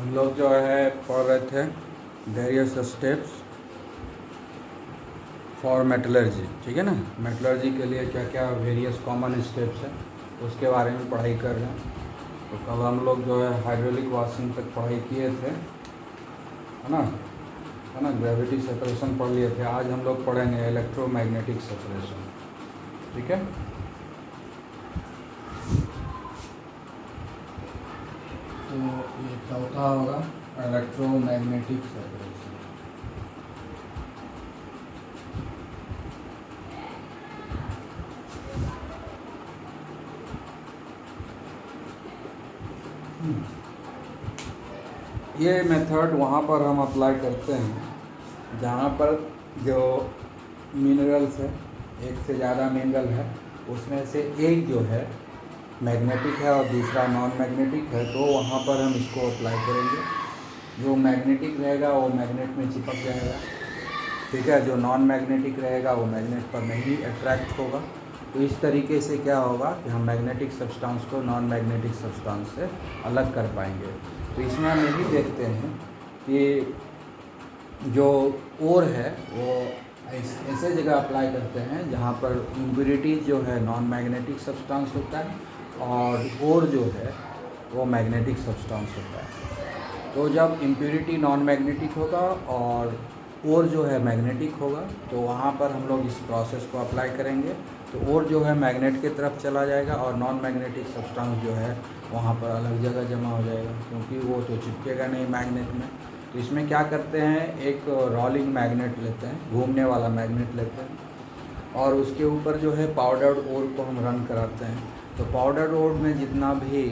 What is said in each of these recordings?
हम लोग जो है पढ़ रहे थे वेरियस स्टेप्स फॉर मेटलर्जी, ठीक है ना। मेटलर्जी के लिए क्या क्या वेरियस कॉमन स्टेप्स हैं उसके बारे में पढ़ाई कर रहे हैं। तो कल हम लोग जो है हाइड्रोलिक वॉशिंग तक पढ़ाई किए थे, है ना, ग्रेविटी सेपरेशन पढ़ लिए थे। आज हम लोग पढ़ेंगे इलेक्ट्रोमैग्नेटिक सेपरेशन, ठीक है। तो ये चौथा होगा इलेक्ट्रोमैग्नेटिक सेपरेशन। ये मेथड वहाँ पर हम अप्लाई करते हैं जहाँ पर जो मिनरल्स है, एक से ज़्यादा मिनरल है, उसमें से एक जो है मैग्नेटिक है और दूसरा नॉन मैग्नेटिक है, तो वहाँ पर हम इसको अप्लाई करेंगे। जो मैग्नेटिक रहेगा वो मैग्नेट में चिपक जाएगा, ठीक है। जो नॉन मैग्नेटिक रहेगा वो मैग्नेट पर नहीं अट्रैक्ट होगा। तो इस तरीके से क्या होगा कि हम मैग्नेटिक सब्सटेंस को नॉन मैग्नेटिक सब्सटेंस से अलग कर पाएंगे। तो इसमें हम यही देखते हैं कि जो ओर है वो ऐसे जगह अप्लाई करते हैं जहाँ पर इम्प्यूरिटीज जो है नॉन मैग्नेटिक सब्सटेंस होता है और ओर जो है वो मैग्नेटिक सब्सटेंस होता है। तो जब इम्प्यूरिटी नॉन मैग्नेटिक होगा और ओर जो है मैग्नेटिक होगा तो वहाँ पर हम लोग इस प्रोसेस को अप्लाई करेंगे। तो ओर जो है मैग्नेट की तरफ चला जाएगा और नॉन मैग्नेटिक सब्सटेंस जो है वहाँ पर अलग जगह जमा हो जाएगा, क्योंकि वो तो चिपकेगा नहीं मैग्नेट में। तो इसमें क्या करते हैं, एक रोलिंग मैग्नेट लेते हैं, घूमने वाला मैग्नेट लेते हैं और उसके ऊपर जो है पाउडर्ड ओर को हम रन कराते हैं। तो पाउडर्ड ओर में जितना भी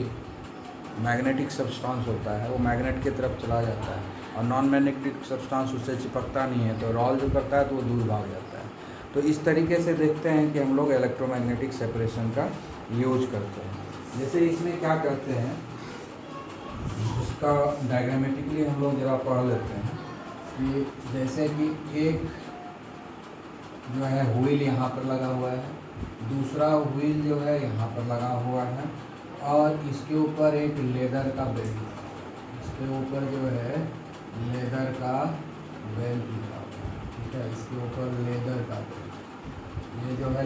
मैग्नेटिक सब्सटेंस होता है वो मैग्नेट की तरफ चला जाता है और नॉन मैग्नेटिक सब्सटेंस उससे चिपकता नहीं है, तो रोल जो करता है तो वो दूर भाग जाता है। तो इस तरीके से देखते हैं कि हम लोग इलेक्ट्रोमैग्नेटिक सेपरेशन का यूज करते हैं। जैसे इसमें क्या करते हैं उसका डायग्रामेटिकली हम लोग जरा पढ़ लेते हैं कि जैसे कि एक जो है व्हील यहाँ पर लगा हुआ है, दूसरा व्हील जो है यहाँ पर लगा हुआ है और इसके ऊपर एक लेदर का बेल्ट, इसके ऊपर जो है लेदर का बेल्ट लगा हुआ है, ठीक है। इसके ऊपर लेदर का बेल्ट, ये जो है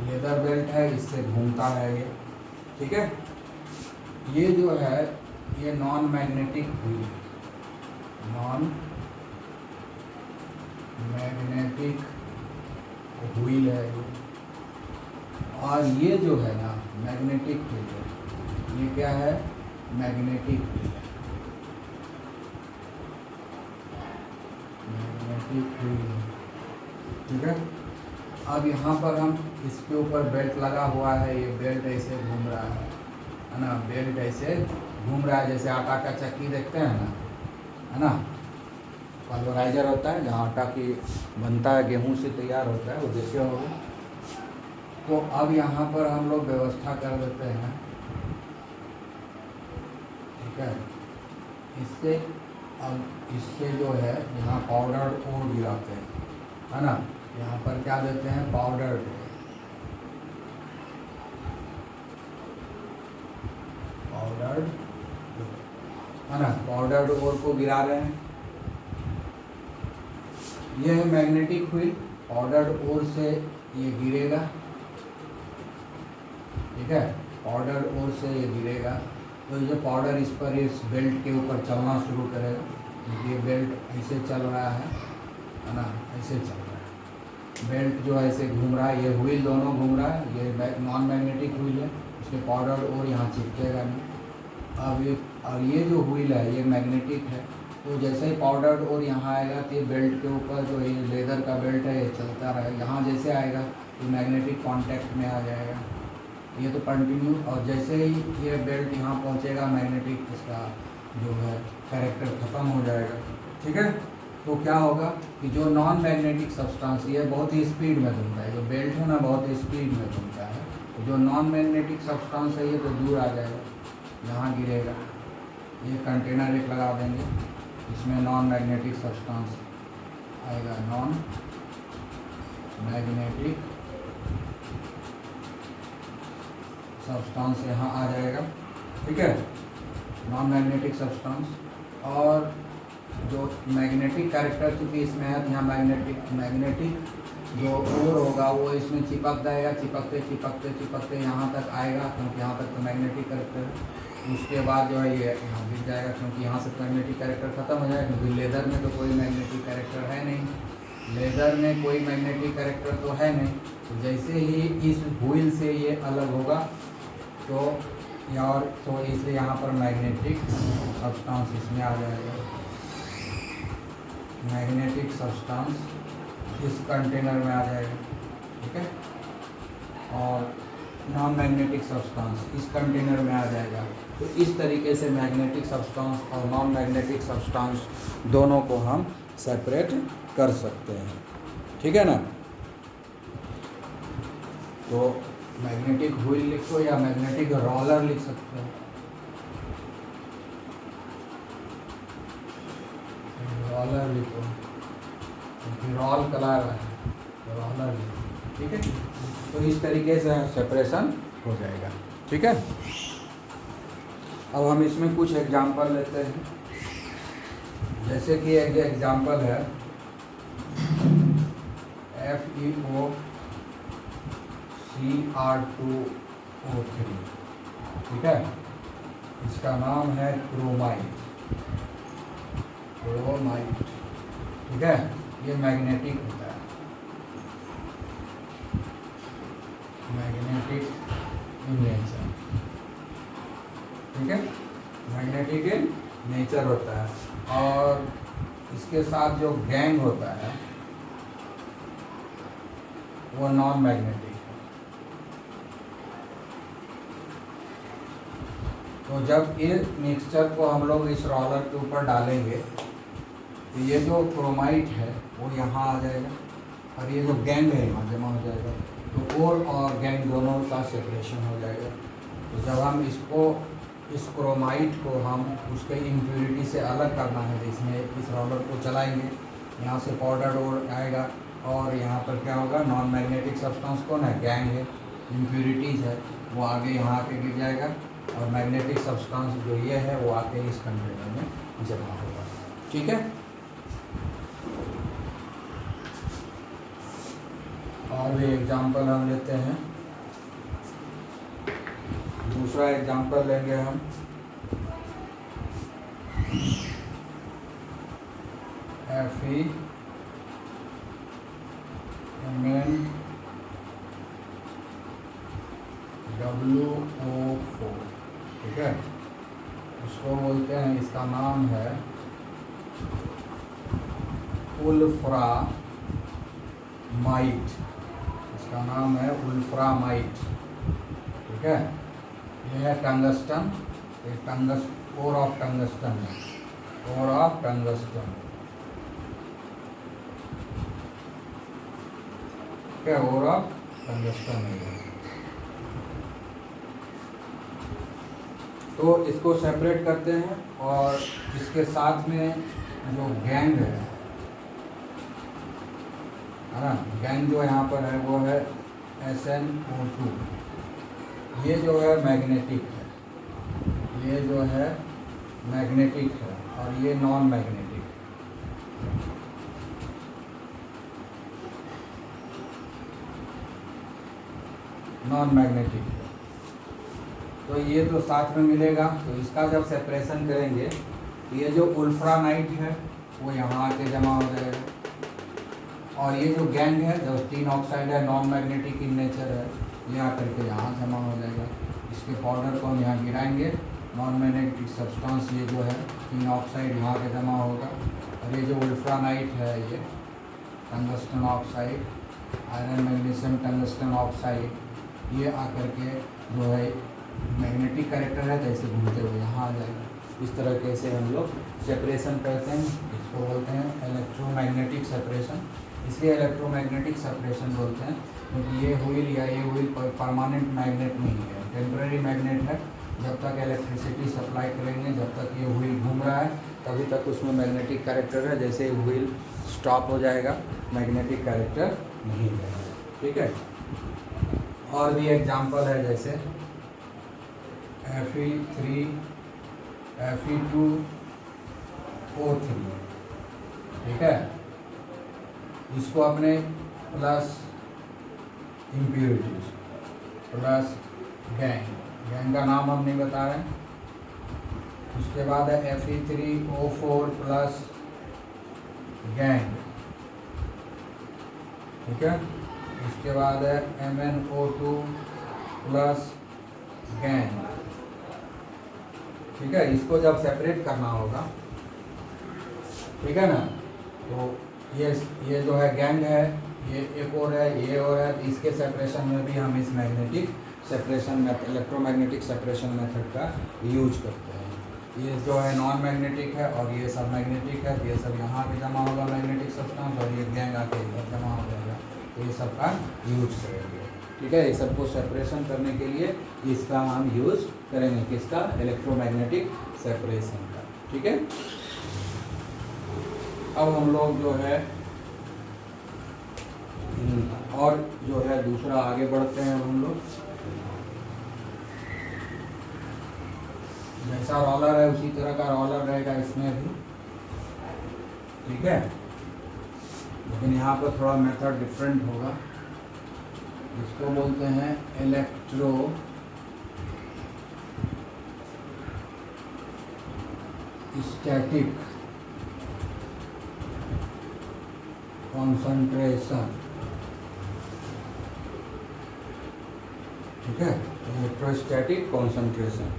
लेदर बेल्ट है, इससे घूमता है ये, ठीक है। ये जो है ये नॉन मैग्नेटिक व्हील है, नॉन मैग्नेटिक व्हील है ये। और ये जो है ना मैग्नेटिक व्हील है, ये क्या है, मैग्नेटिक व्हील है, मैग्नेटिक व्हील, ठीक है। अब यहाँ पर हम इसके ऊपर बेल्ट लगा हुआ है, ये बेल्ट ऐसे घूम रहा है ना, बेल्ट ऐसे घूम रहा है जैसे आटा का चक्की देखते हैं ना, है ना, पल्वराइजर होता है जहाँ आटा की बनता है, गेहूं से तैयार होता है, वो देखे होंगे। तो अब यहाँ पर हम लोग व्यवस्था कर देते हैं, ठीक है। इससे अब इससे जो है यहाँ पाउडर ओर गिराते हैं, है ना। यहाँ पर क्या देते हैं, पाउडर, है ना, पाउडर्ड ओर को गिरा रहे हैं। ये है मैग्नेटिक व्हील, पाउडर्ड ओर से ये गिरेगा, ठीक है, पाउडर ओर से ये गिरेगा। तो ये पाउडर इस पर इस बेल्ट के ऊपर चलना शुरू करेगा, क्योंकि ये बेल्ट ऐसे चल रहा है ना, ऐसे चल रहा है, बेल्ट जो है ऐसे घूम रहा है, ये व्हील दोनों घूम रहा है, ये नॉन मैग्नेटिक व्हील है, इसमें पाउडर ओर यहाँ चिपकेगा नहीं। अब ये और ये जो व्हील है ये मैग्नेटिक है, तो जैसे ही पाउडर ओर यहाँ आएगा तो ये बेल्ट के ऊपर जो ये लेदर का बेल्ट है ये चलता रहेगा, यहाँ जैसे आएगा तो मैग्नेटिक कांटेक्ट में आ जाएगा, ये तो कंटिन्यू। और जैसे ही ये बेल्ट यहाँ पहुँचेगा मैग्नेटिक इसका जो है कैरेक्टर ख़त्म हो जाएगा, ठीक है। तो क्या होगा कि जो नॉन मैग्नेटिक सब्सटेंस ये बहुत ही स्पीड में घूमता है, जो बेल्ट है ना बहुत ही स्पीड में घूमता है, तो जो नॉन मैग्नेटिक सब्सटेंस है ये तो दूर आ जाएगा, यहाँ गिरेगा। ये कंटेनर एक लगा देंगे, इसमें नॉन मैग्नेटिक सब्सटेंस आएगा, नॉन मैग्नेटिक सब्सटेंस यहाँ आ जाएगा, ठीक है, नॉन मैग्नेटिक सब्सटेंस। और जो मैग्नेटिक कैरेक्टर चूँकि इसमें है तो यहाँ मैग्नेटिक जो ओर होगा वो इसमें चिपक जाएगा, चिपकते चिपकते चिपकते यहाँ तक आएगा, क्योंकि यहाँ तक तो मैग्नेटिक कैरेक्टर है। उसके बाद जो है ये यहाँ गिर जाएगा, क्योंकि यहाँ से मैग्नेटिक कैरेक्टर ख़त्म हो जाएगा, क्योंकि लेदर में तो कोई मैग्नेटिक कैरेक्टर है नहीं, लेदर में कोई मैग्नेटिक कैरेक्टर तो है नहीं। तो जैसे ही इस व्हील से ये अलग होगा तो और तो इसलिए यहाँ पर मैग्नेटिक सब्सटेंस इसमें आ जाएगा, मैग्नेटिक सब्सटेंस इस कंटेनर में आ जाएगा, ठीक है, और नॉन मैग्नेटिक सब्सटेंस इस कंटेनर में आ जाएगा। तो इस तरीके से मैग्नेटिक सब्सटेंस और नॉन मैग्नेटिक सब्सटेंस दोनों को हम सेपरेट कर सकते हैं, ठीक है ना। तो मैग्नेटिक व्हील लिखो या मैग्नेटिक रोलर लिख सकते हो, रोलर लिखो, रोल कला रहा है तो रोलर लिखो, ठीक है। तो इस तरीके से सेपरेशन हो जाएगा, ठीक है। अब हम इसमें कुछ एग्जांपल लेते हैं, जैसे कि एक एग्जांपल है FeO Cr2O3, ठीक है, इसका नाम है क्रोमाइट, ठीक है, ये मैग्नेटिक होता है, मैग्नेटिक इन नेचर, ठीक है, मैग्नेटिक इन नेचर होता है। और इसके साथ जो गैंग होता है वो नॉन मैग्नेटिक है। तो जब ये मिक्सचर को हम लोग इस रोलर के ऊपर डालेंगे तो ये जो क्रोमाइट है वो यहाँ आ जाएगा और ये जो गैंग है यहाँ जमा हो जाएगा, तो ओर और गैंग दोनों का सेपरेशन हो जाएगा। तो जब हम इसको इस क्रोमाइट को हम उसके इम्प्यूरिटी से अलग करना है, इसमें इस रोलर को चलाएंगे, यहाँ से पाउडर ओर आएगा और यहाँ पर क्या होगा, नॉन मैग्नेटिक सब्सटेंस कौन है, गैंग है, इम्प्यूरिटीज़ है, वो आगे यहाँ आके गिर जाएगा और मैग्नेटिक सब्सटेंस जो ये है वो आके इस कंटेनर में जमा होगा, ठीक है। और भी एग्जांपल हम लेते हैं, दूसरा एग्जांपल लेंगे हम FeMnWO4, ठीक है, उसको बोलते हैं, इसका नाम है वुल्फ्रामाइट, इसका नाम है वुल्फ्रामाइट, ठीक है। यह है टंगस्टन, ओर ऑफ टंगस्टन है, ओर ऑफ टंगस्टन, क्या ओर ऑफ टंगस्टन है। तो इसको सेपरेट करते हैं और इसके साथ में जो गैंग है ना, गैंग जो यहाँ पर है वो है SnO2, ये जो है मैग्नेटिक है, ये जो है मैग्नेटिक है और ये नॉन मैग्नेटिक है, नॉन मैग्नेटिक है। तो ये तो साथ में मिलेगा, तो इसका जब सेपरेशन करेंगे तो ये जो वुल्फ्रामाइट है वो यहाँ आके जमा हो जाएगा और ये जो गैंग है जो टीन ऑक्साइड है, नॉन मैग्नेटिक इन नेचर है, ये आकर के यहाँ जमा हो जाएगा। इसके पाउडर को हम यहाँ गिराएंगे, नॉन मैग्नेटिक सब्सटेंस ये जो है टीन ऑक्साइड यहाँ के जमा होगा और ये जो वुल्फ्रामाइट है ये tungsten oxide, iron magnesium tungsten oxide, ये आकर के जो है मैग्नेटिक कैरेक्टर है जैसे घूमते हुए यहाँ आ जाएगा। इस तरह से हम लोग सेपरेशन करते हैं, इसको बोलते हैं इलेक्ट्रोमैग्नेटिक सेपरेशन। इसलिए इलेक्ट्रोमैग्नेटिक सेपरेशन बोलते हैं क्योंकि ये व्हील परमानेंट मैग्नेट नहीं है, टेम्पररी मैग्नेट है। जब तक इलेक्ट्रिसिटी सप्लाई करेंगे, जब तक ये व्हील घूम रहा है तभी तक उसमें मैग्नेटिक कैरेक्टर है, जैसे व्हील स्टॉप हो जाएगा मैग्नेटिक कैरेक्टर नहीं रहेगा, ठीक है। और भी एग्जांपल है, जैसे Fe2O3, ठीक है। इसको अपने प्लस इम्प्योरिटीज प्लस गैंग का नाम हम नहीं बता रहे हैं। उसके बाद है Fe3O4 प्लस गैंग, ठीक है। उसके बाद है MnO2 प्लस गैंग, ठीक है। इसको जब सेपरेट करना होगा, ठीक है ना, तो ये जो है गैंग है, ये एक और है, ये और है, तो इसके सेपरेशन में भी हम इस magnetic separation method, electromagnetic separation method का यूज करते हैं। ये जो है नॉन मैग्नेटिक है और ये सब मैग्नेटिक है, ये सब यहाँ पे जमा होगा मैग्नेटिक सब्सटेंस, और ये गैंग आके इधर जमा हो जाएगा, तो ये सब का यूज करेंगे, ठीक है। ये सबको सेपरेशन करने के लिए इसका हम यूज करेंगे, किसका? इलेक्ट्रोमैग्नेटिक सेपरेशन का, ठीक है। अब हम लोग जो है और जो है दूसरा आगे बढ़ते हैं हम लोग। जैसा रोलर है उसी तरह का रोलर रहेगा इसमें भी, ठीक है, लेकिन यहाँ पर थोड़ा मेथड डिफरेंट होगा। इसको बोलते हैं इलेक्ट्रो स्टैटिक कॉन्सेंट्रेशन, ठीक है, इलेक्ट्रोस्टैटिक कॉन्सेंट्रेशन।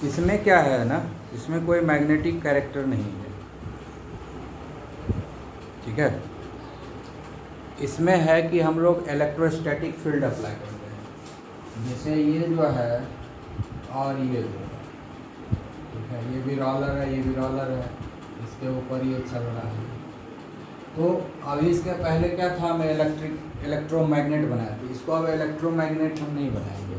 इसमें क्या है ना, इसमें कोई मैग्नेटिक कैरेक्टर नहीं है, ठीक है। इसमें है कि हम लोग इलेक्ट्रोस्टैटिक फील्ड अप्लाई करते हैं, जैसे ये जो है और ये जो है, ठीक है, ये भी रोलर है, ये भी रोलर है, इसके ऊपर ये चल रहा है। तो अभी इसके पहले क्या था, मैं इलेक्ट्रोमैग्नेट बनाया था, इसको अब इलेक्ट्रोमैग्नेट हम नहीं बनाएंगे,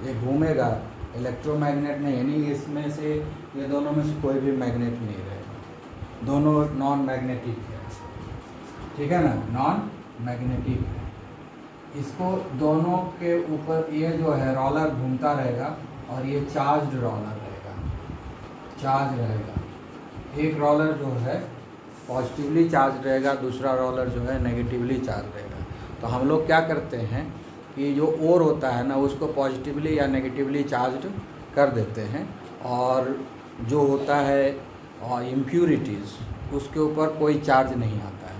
ये घूमेगा, इलेक्ट्रोमैग्नेट नहीं, यानी इसमें से ये दोनों में से कोई भी मैग्नेट नहीं रहेगा, दोनों नॉन मैग्नेटिक है, ठीक है ना, नॉन मैग्नेटिक है। इसको दोनों के ऊपर ये जो है रोलर घूमता रहेगा और ये चार्ज्ड रोलर रहेगा, चार्ज रहेगा। एक रोलर जो है पॉजिटिवली चार्ज रहेगा, दूसरा रोलर जो है नेगेटिवली चार्ज रहेगा। तो हम लोग क्या करते हैं कि जो ओर होता है ना, उसको पॉजिटिवली या नेगेटिवली चार्ज कर देते हैं, और जो होता है इम्प्यूरिटीज़ उसके ऊपर कोई चार्ज नहीं आता है।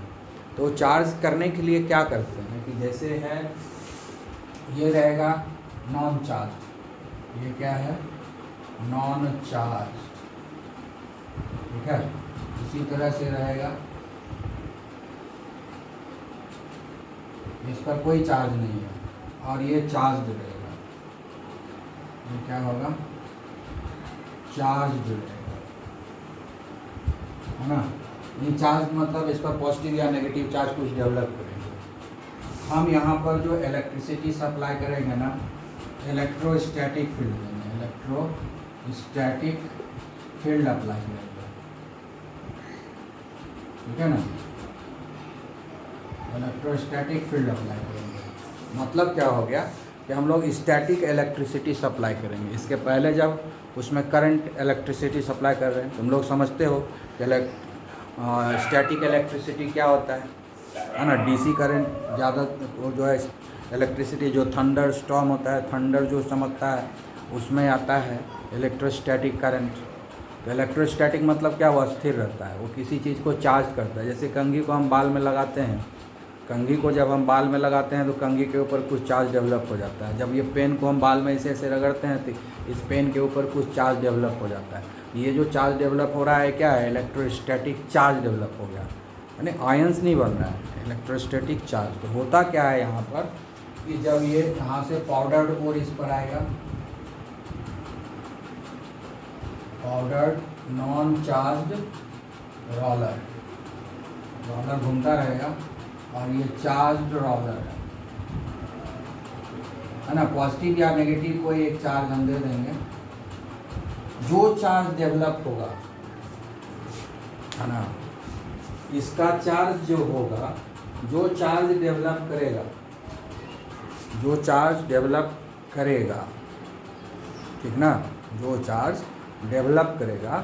तो चार्ज करने के लिए क्या करते हैं कि जैसे है ये रहेगा नॉन चार्ज, ये क्या है, नॉन चार्ज, ठीक है। इसी तरह से रहेगा, इस पर कोई चार्ज नहीं है, और ये चार्ज रहेगा, ये क्या होगा, चार्ज रहेगा, है ना। ये चार्ज मतलब इस पर पॉजिटिव या नेगेटिव चार्ज कुछ डेवलप करेंगे। हम यहाँ पर जो इलेक्ट्रिसिटी सप्लाई करेंगे ना, इलेक्ट्रोस्टैटिक फील्ड देंगे, इलेक्ट्रोस्टैटिक फील्ड अप्लाई करेंगे, ठीक है ना, इलेक्ट्रोस्टैटिक फील्ड अप्लाई करेंगे। मतलब क्या हो गया कि हम लोग स्टैटिक इलेक्ट्रिसिटी सप्लाई करेंगे। इसके पहले जब उसमें करंट इलेक्ट्रिसिटी सप्लाई कर रहे हैं, तुम लोग समझते हो कि स्टैटिक इलेक्ट्रिसिटी क्या होता है ना, डीसी करंट ज़्यादा, वो जो है इलेक्ट्रिसिटी जो थंडर स्टॉर्म होता है, थंडर जो चमकता है उसमें आता है इलेक्ट्रोस्टैटिक करंट। तो इलेक्ट्रोस्टैटिक मतलब क्या, वो स्थिर रहता है, वो किसी चीज़ को चार्ज करता है। जैसे कंघी को हम बाल में लगाते हैं, कंघी को जब हम बाल में लगाते हैं तो कंघी के ऊपर कुछ चार्ज डेवलप हो जाता है। जब ये पेन को हम बाल में ऐसे ऐसे रगड़ते हैं तो इस पेन के ऊपर कुछ चार्ज डेवलप हो जाता है। ये जो चार्ज डेवलप हो रहा है क्या है, इलेक्ट्रोस्टैटिक चार्ज डेवलप हो गया, यानी आयंस नहीं बन रहा है, इलेक्ट्रोस्टैटिक चार्ज। तो होता क्या है यहाँ पर कि जब ये यहाँ से पाउडर्ड और इस पर आएगा, powdered non charged roller, roller घूमता रहेगा और ये चार्ज्ड रोलर है ना, पॉजिटिव या नेगेटिव कोई एक चार्ज हम दे देंगे। जो चार्ज डेवलप होगा, है ना, इसका चार्ज जो होगा, जो चार्ज डेवलप करेगा, जो चार्ज डेवलप करेगा ठीक ना। जो चार्ज डेवलप करेगा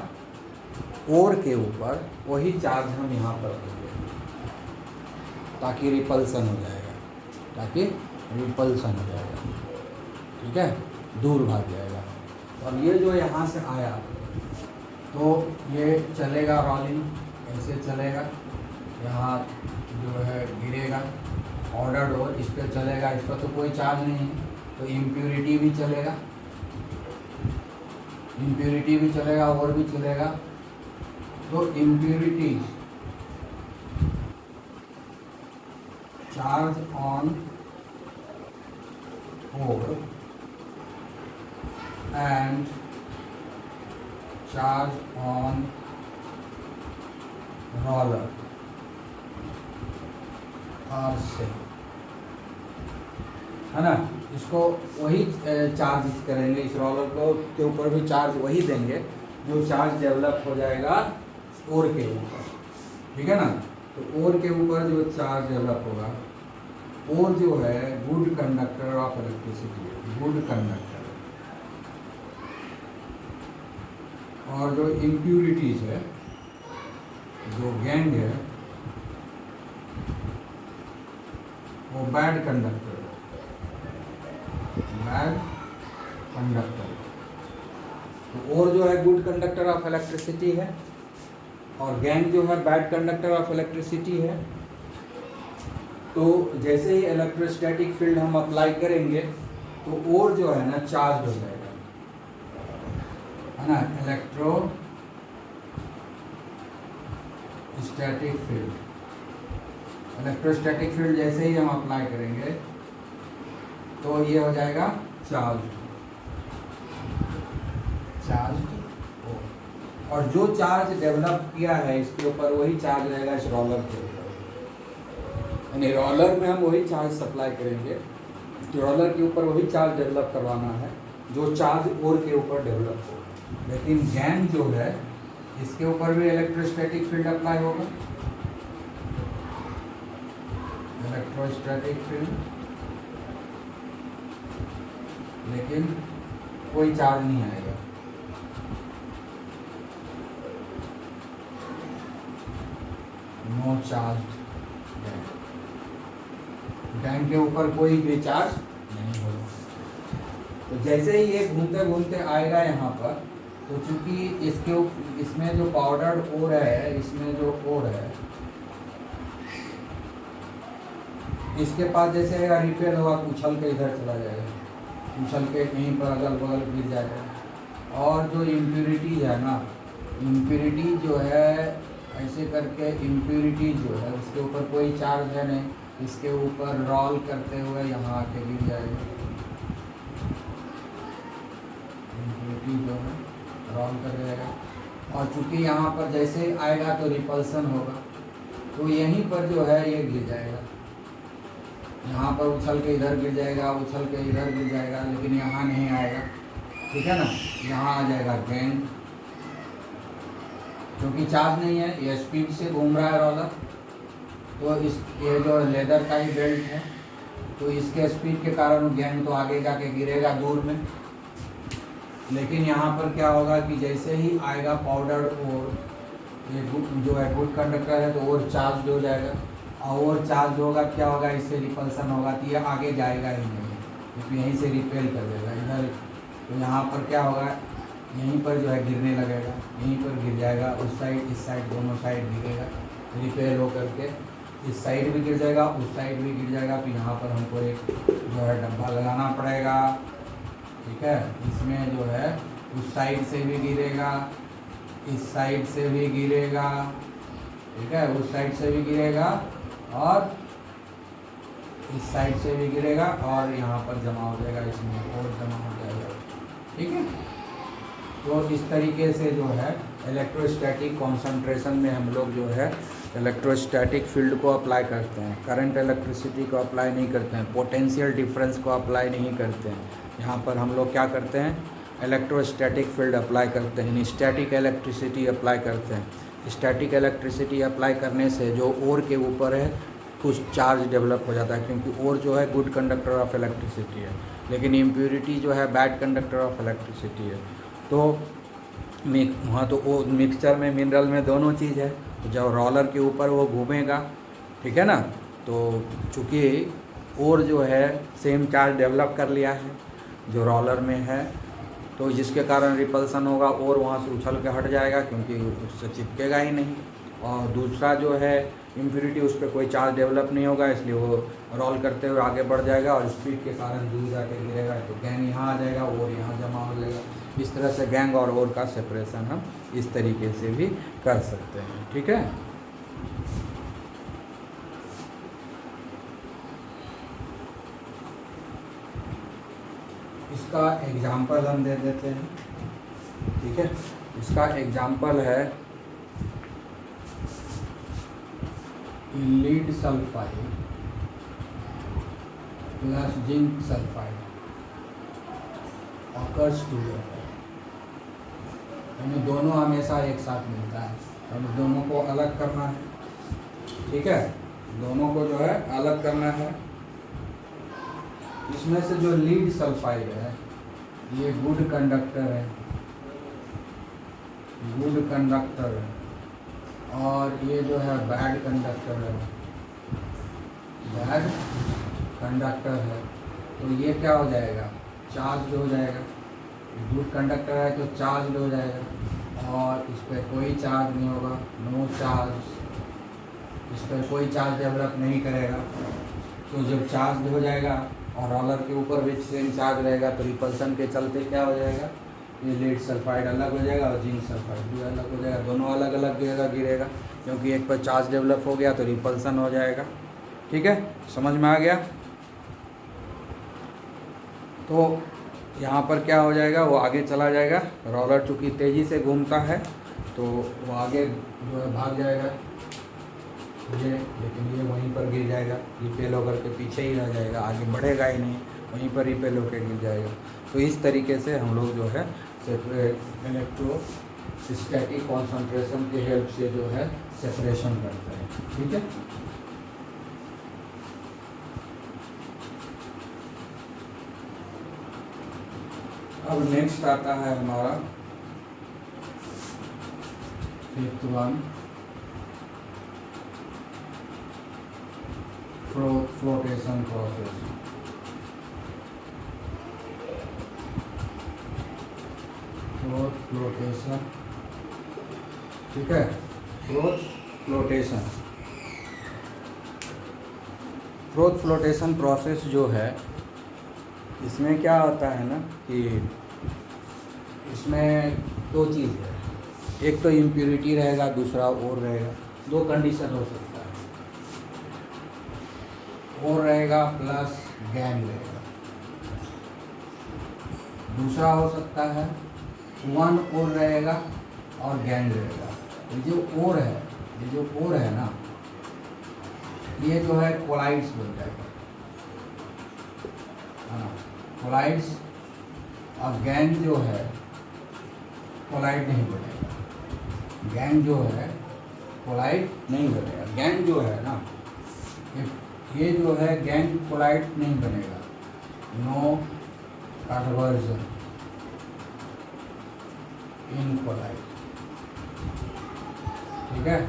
ओर के ऊपर वही चार्ज हम यहाँ पर देंगे ताकि रिपल्सन हो जाएगा, ताकि रिपल्सन हो जाएगा, ठीक है, दूर भाग जाएगा। और ये जो यहाँ से आया तो ये चलेगा रोलिंग, ऐसे चलेगा, यहाँ जो है गिरेगा, ऑर्डर्ड हो, इस पर चलेगा, इस पर तो कोई चार्ज नहीं है तो इम्प्योरिटी भी चलेगा, इम्प्योरिटी भी चलेगा और भी चलेगा। तो impurity charge on ore and charge on roller are same, है ना। इसको वही चार्ज करेंगे, इस रोलर को के ऊपर भी चार्ज वही देंगे जो चार्ज डेवलप हो जाएगा ओर के ऊपर, ठीक है ना। तो ओर के ऊपर जो चार्ज डेवलप होगा, ओर जो है good conductor of electricity, good conductor. और जो इम्प्यूरिटीज है, जो गैंग है, वो बैड कंडक्टर, बैड कंडक्टर। तो ओर जो है गुड कंडक्टर ऑफ इलेक्ट्रिसिटी है और गैंग जो है बैड कंडक्टर ऑफ इलेक्ट्रिसिटी है। तो जैसे ही इलेक्ट्रोस्टैटिक फील्ड हम अप्लाई करेंगे तो ओर जो है ना चार्ज हो जाएगा, है ना। इलेक्ट्रोस्टैटिक फील्ड, इलेक्ट्रोस्टैटिक फील्ड जैसे ही हम अप्लाई करेंगे तो ये हो जाएगा चार्ज, चार्ज। और जो चार्ज डेवलप किया है इसके ऊपर वही चार्ज रहेगा इस रोलर के ऊपर, यानी रोलर में हम वही चार्ज सप्लाई करेंगे, रोलर के ऊपर वही चार्ज डेवलप करवाना है जो चार्ज ओर के ऊपर डेवलप हो। लेकिन गैंग जो है इसके ऊपर भी इलेक्ट्रोस्टैटिक फील्ड अप्लाई होगा, इलेक्ट्रोस्टैटिक फील्ड, लेकिन कोई चार्ज नहीं आएगा। नो चार्ज गैंग के ऊपर कोई भी चार्ज नहीं होगा। तो जैसे ही ये घूमते घूमते आएगा यहाँ पर, तो चूंकि इसमें जो पाउडर्ड ओर है, इसमें जो ओर है इसके पास जैसे रिपेल होगा उछल के इधर चला जाएगा, उछल के कहीं पर अगल बगल गिर जाएगा। और जो इम्प्योरिटी है ना, इम्प्योरिटी जो है ऐसे करके इम्प्योरिटी जो है उसके ऊपर कोई चार्ज है नहीं, इसके ऊपर रोल करते हुए यहाँ आके गिर जाएगा। इम्प्योरिटी जो है रोल कर जाएगा और चूंकि यहाँ पर जैसे आएगा तो रिपल्सन होगा, तो यहीं पर जो है ये गिर जाएगा, यहाँ पर उछल के इधर गिर जाएगा, उछल के इधर गिर जाएगा, लेकिन यहाँ नहीं आएगा, ठीक है ना। यहाँ आ जाएगा गैंग, क्योंकि चार्ज नहीं है, ये स्पीड से घूम रहा है रोलर। तो ये जो लेदर का ही बेल्ट है, तो इसके स्पीड के कारण गैंग तो आगे जाके गिरेगा दूर में। लेकिन यहाँ पर क्या होगा कि जैसे ही आएगा पाउडर और ये जो है गुड कंडक्टर है, तो और चार्ज हो जाएगा, और चार्ज होगा क्या होगा, इससे रिपल्सन होगा, तो ये आगे जाएगा ही नहीं, क्योंकि यहीं से रिपेल कर देगा इधर। तो यहाँ पर क्या होगा, यहीं पर जो है गिरने लगेगा, यहीं पर गिर जाएगा, उस साइड इस साइड दोनों साइड गिरेगा, रिपेल हो करके इस साइड भी गिर जाएगा, उस साइड भी गिर जाएगा। तो यहाँ पर हमको एक जो है डब्बा लगाना पड़ेगा, ठीक है। इसमें जो है उस साइड से भी गिरेगा, इस साइड से भी गिरेगा, ठीक है, उस साइड से भी गिरेगा और इस साइड से भी गिरेगा, और यहाँ पर जमा हो जाएगा, इसमें और जमा हो जाएगा, ठीक है। तो इस तरीके से जो है इलेक्ट्रोस्टैटिक कॉन्सेंट्रेशन में हम लोग जो है इलेक्ट्रोस्टैटिक फील्ड को अप्लाई करते हैं, करंट इलेक्ट्रिसिटी को अप्लाई नहीं करते हैं, पोटेंशियल डिफरेंस को अप्लाई नहीं करते हैं। यहाँ पर हम लोग क्या करते हैं, इलेक्ट्रोस्टैटिक फील्ड अप्लाई करते हैं, स्टैटिक इलेक्ट्रिसिटी अप्लाई करते हैं। स्टैटिक इलेक्ट्रिसिटी अप्लाई करने से जो ओर के ऊपर है कुछ चार्ज डेवलप हो जाता है, क्योंकि ओर जो है गुड कंडक्टर ऑफ इलेक्ट्रिसिटी है, लेकिन इम्प्योरिटी जो है बैड कंडक्टर ऑफ इलेक्ट्रिसिटी है। तो वहाँ तो वो मिक्सचर में मिनरल में दोनों चीज़ है, तो जब रोलर के ऊपर वो घूमेगा, ठीक है ना, तो चूँकि ओर जो है सेम चार्ज डेवलप कर लिया है जो रोलर में है, तो जिसके कारण रिपल्सन होगा, और वहाँ से उछल के हट जाएगा क्योंकि उससे चिपकेगा ही नहीं। और दूसरा जो है इम्प्योरिटी, उस पर कोई चार्ज डेवलप नहीं होगा, इसलिए वो रोल करते हुए आगे बढ़ जाएगा और स्पीड के कारण दूर जाके गिरेगा, तो गैंग यहाँ आ जाएगा और यहाँ जमा हो जाएगा। इस तरह से गैंग और ओर का सेपरेशन हम इस तरीके से भी कर सकते हैं, ठीक है। इसका एग्जाम्पल हम दे देते हैं, ठीक है। इसका एग्जाम्पल है lead sulphide plus zinc sulphide occurs together, यानी दोनों हमेशा एक साथ मिलता है। अब दोनों को अलग करना है, ठीक है, दोनों को जो है अलग करना है। इसमें से जो लीड सल्फाइड है ये गुड कंडक्टर है, गुड कंडक्टर है, और ये जो है बैड कंडक्टर है, बैड कंडक्टर है। तो ये क्या हो जाएगा, चार्ज हो जाएगा। गुड कंडक्टर है तो चार्ज हो जाएगा, और इस पर कोई चार्ज नहीं होगा, नो चार्ज, इस पर कोई चार्ज डेवलप नहीं करेगा। तो जब चार्ज हो जाएगा और रोलर के ऊपर भी सेम चार्ज रहेगा, तो रिपल्सन के चलते क्या हो जाएगा, ये लीड सल्फाइड अलग हो जाएगा और जिंक सल्फाइड भी अलग हो जाएगा, दोनों अलग अलग गिरेगा, क्योंकि एक पर चार्ज डेवलप हो गया तो रिपल्सन हो जाएगा, ठीक है, समझ में आ गया। तो यहाँ पर क्या हो जाएगा, वो आगे चला जाएगा, रोलर चूँकि तेज़ी से घूमता है तो वो आगे जो है भाग जाएगा ये, लेकिन ये वहीं पर गिर जाएगा, रिपेल होकर के पीछे ही रह जाएगा, आगे बढ़ेगा ही नहीं, वहीं पर रिपेल होकर गिर जाएगा। तो इस तरीके से हम लोग जो है इलेक्ट्रोस्टैटिक कॉन्सेंट्रेशन की हेल्प से जो है सेपरेशन करते हैं, ठीक है। अब नेक्स्ट आता है हमारा fifth one, flotation process. Flotation, ठीक है, फ्लोटेशन प्रोसेस जो है, इसमें क्या होता है ना कि इसमें दो चीज़ है, एक तो इम्प्योरिटी रहेगा, दूसरा और रहेगा। दो कंडीशन हो सकता है, और रहेगा प्लस गैंग रहेगा। दूसरा हो सकता है वन और रहेगा और गैंग रहेगा। ये जो और है ना, ये जो है कोलाइड्स बन जाएगा, हाँ, कोलाइड्स। और गैंग जो है कोलाइड नहीं बनेगा, गैंग जो है कोलाइड नहीं बनेगा। गैंग जो है ना, ये जो है गैंग कोलाइड नहीं बनेगा, नो कन्वर्जन इन कोलाइड, ठीक है।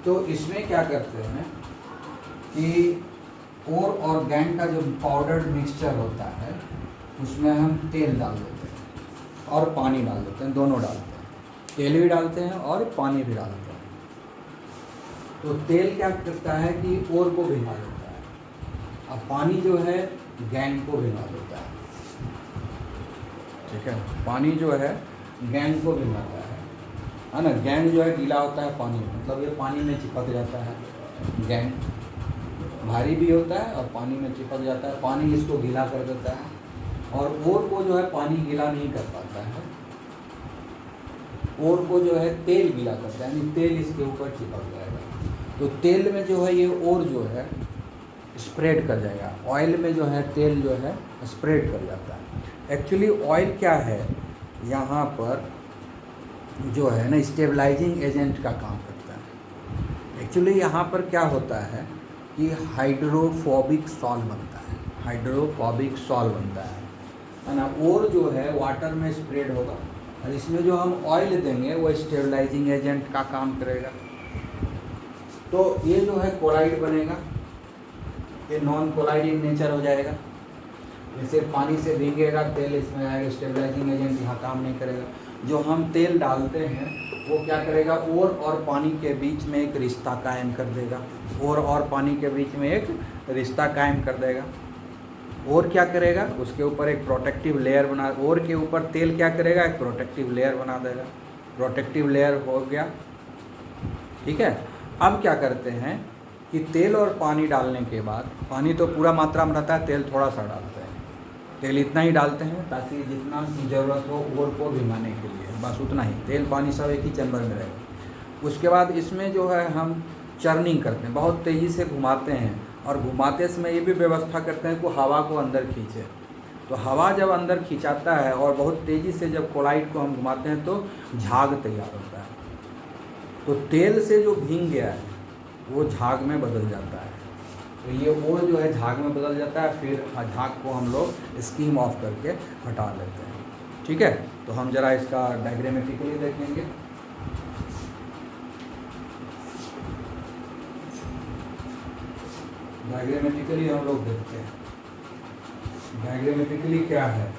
तो इसमें क्या करते हैं कि और गैंग का जो पाउडर्ड मिक्सचर होता है उसमें हम तेल डाल देते हैं और पानी डाल देते हैं, दोनों डालते हैं, तेल भी डालते हैं और पानी भी डालते हैं। तो तेल क्या करता है कि ओर को भिगा देता है, और पानी जो है गैंग को भिगा देता है, ठीक है। पानी जो है गैंग को भिगाता है ना। गैंग जो है गीला होता है पानी, मतलब ये पानी में चिपक जाता है। गैंग भारी भी होता है और पानी में चिपक जाता है, पानी इसको गीला कर देता है, और ओर को जो है पानी गीला नहीं कर पाता है, ओर को जो है तेल गीला करता है, यानी तेल इसके ऊपर चिपक जाएगा। तो तेल में जो है ये ओर जो है स्प्रेड कर जाएगा, ऑयल में जो है तेल जो है स्प्रेड कर जाता है। एक्चुअली ऑयल क्या है, यहाँ पर जो है ना स्टेबलाइजिंग एजेंट का काम करता है। एक्चुअली यहाँ पर क्या होता है कि हाइड्रोफोबिक सॉल्ट बनता है, हाइड्रोफोबिक सॉल्ट बनता है ना। और जो है वाटर में स्प्रेड होगा, और इसमें जो हम ऑयल देंगे वो स्टेबलाइजिंग एजेंट का काम करेगा। तो ये जो है कोलाइड बनेगा, ये नॉन कोलाइड इन नेचर हो जाएगा। जैसे पानी से भीगेगा तेल, इसमें आएगा, स्टेबलाइजिंग एजेंट यहाँ काम नहीं करेगा। जो हम तेल डालते हैं वो क्या करेगा, और पानी के बीच में एक रिश्ता कायम कर देगा, और पानी के बीच में एक रिश्ता कायम कर देगा। और क्या करेगा, उसके ऊपर एक प्रोटेक्टिव लेयर बना, और के ऊपर तेल क्या करेगा, एक प्रोटेक्टिव लेयर बना देगा। प्रोटेक्टिव लेयर हो गया, ठीक है। अब क्या करते हैं कि तेल और पानी डालने के बाद, पानी तो पूरा मात्रा में रहता है, तेल थोड़ा सा डालते हैं। तेल इतना ही डालते हैं ताकि जितना ज़रूरत हो ओर को भिगाने के लिए, बस उतना ही। तेल पानी सब एक ही चैम्बर में रहेगा। उसके बाद इसमें जो है हम चर्निंग करते हैं, बहुत तेज़ी से घुमाते हैं, और घुमाते समय ये भी व्यवस्था करते हैं कि हवा को अंदर खींचे। तो हवा जब अंदर खिंचाता है और बहुत तेज़ी से जब कोलाइड को हम घुमाते हैं तो झाग तैयार होता है। तो तेल से जो भीग गया है वो झाग में बदल जाता है। तो ये और जो है झाग में बदल जाता है, फिर झाग को हम लोग स्कीम ऑफ करके हटा लेते हैं, ठीक है। तो हम जरा इसका डायग्रामेटिकली देखेंगे। डायग्रामेटिकली हम लोग देखते हैं, डायग्रामेटिकली क्या है।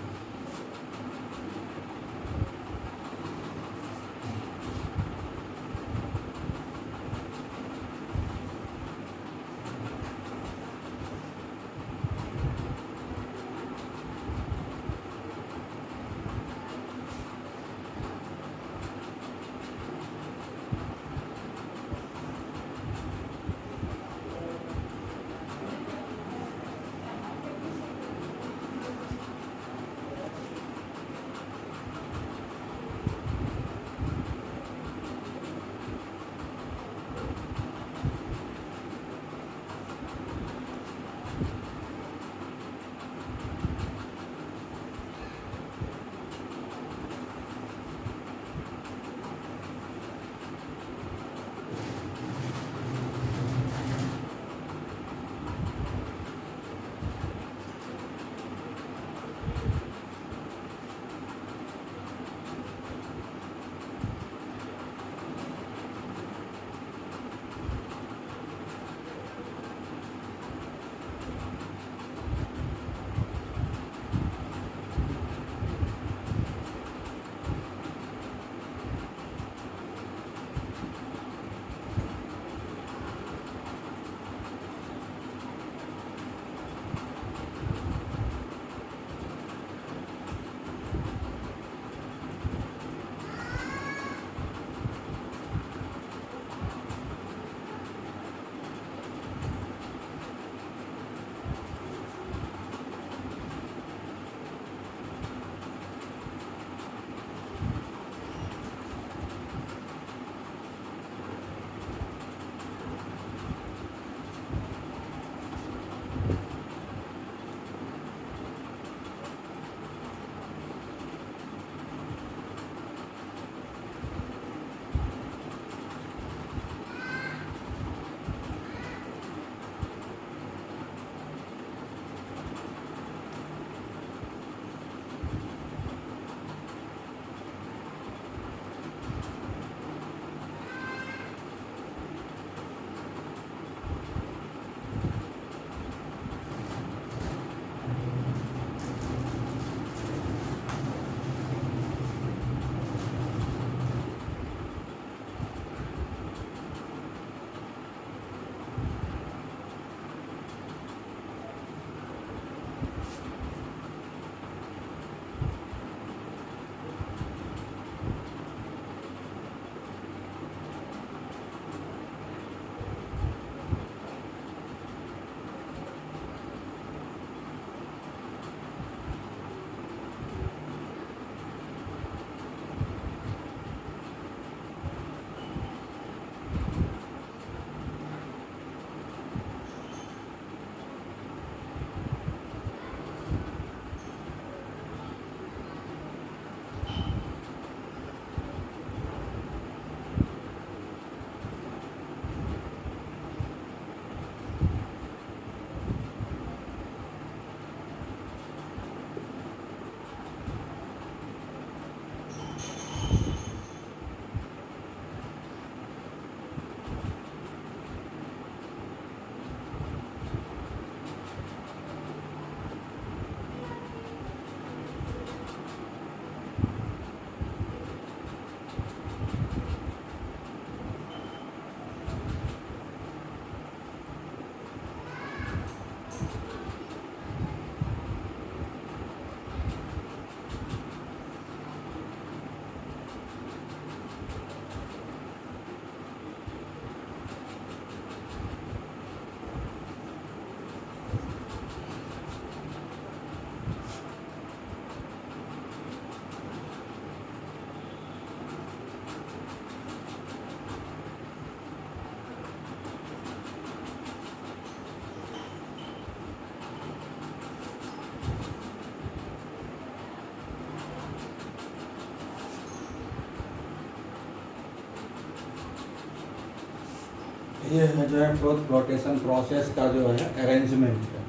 ये है जो है फ्लोटेशन प्रोसेस का जो है अरेंजमेंट है,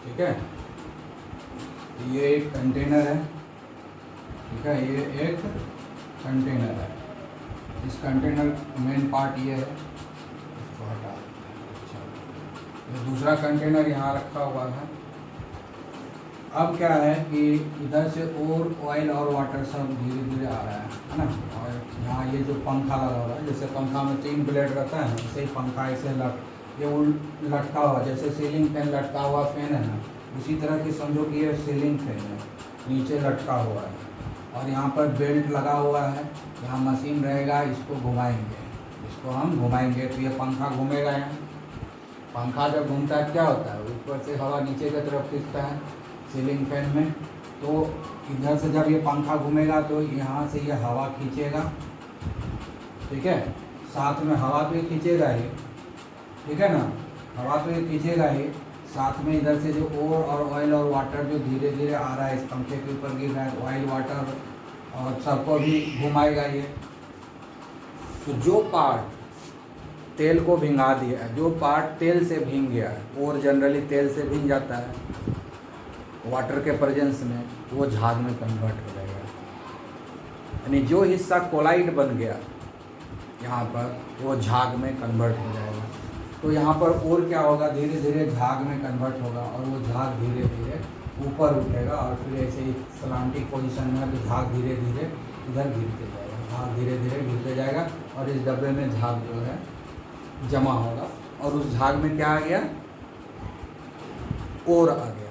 ठीक है। ये एक कंटेनर है, ठीक है, ये एक कंटेनर है। इस कंटेनर मेन पार्ट ये है, इसको हटा। अच्छा, ये दूसरा कंटेनर यहाँ रखा हुआ है। अब क्या है कि इधर से और ऑयल और वाटर सब धीरे धीरे आ रहा है ना। और यहाँ ये जो पंखा लगा हुआ है, जैसे पंखा में 3 ब्लेड रहता है, ऐसे ही पंखा ऐसे लटका हुआ, जैसे सीलिंग फैन लटका हुआ फैन है ना, उसी तरह की समझो कि ये सीलिंग फैन है, नीचे लटका हुआ है। और यहाँ पर बेल्ट लगा हुआ है, यहाँ मशीन रहेगा, इसको घुमाएंगे, इसको हम घुमाएंगे तो ये पंखा घूमेगा। यहाँ पंखा जब घूमता है क्या होता है, ऊपर से हवा नीचे की तरफ खींचता है सीलिंग फैन में। तो इधर से जब ये पंखा घूमेगा तो यहाँ से ये हवा खींचेगा, ठीक है, साथ में हवा तो ये खींचेगा ही, ठीक है ना, हवा तो ये खींचेगा ही, साथ में इधर से जो ओर और ऑयल और वाटर जो धीरे धीरे आ रहा है इस पंखे के ऊपर गिर रहा है, ऑयल वाटर और सबको भी घुमाएगा ये। तो जो पार्ट तेल को भिंगा दिया, जो पार्ट तेल से भींग गया है, और जनरली तेल से भींग जाता है वाटर के प्रेजेंस में, वो झाग में कन्वर्ट हो जाएगा। यानी जो हिस्सा कोलाइड बन गया यहाँ पर, वो झाग में कन्वर्ट हो जाएगा। तो यहाँ पर और क्या होगा, धीरे धीरे झाग में कन्वर्ट होगा और वो झाग धीरे धीरे ऊपर उठेगा और फिर ऐसे ही सलांटिक पोजीशन में तो झाग धीरे धीरे इधर गिरते जाएगा, झाग धीरे धीरे गिरते जाएगा और इस डब्बे में झाग जो है जमा होगा। और उस झाग में क्या आ गया, और आ गया,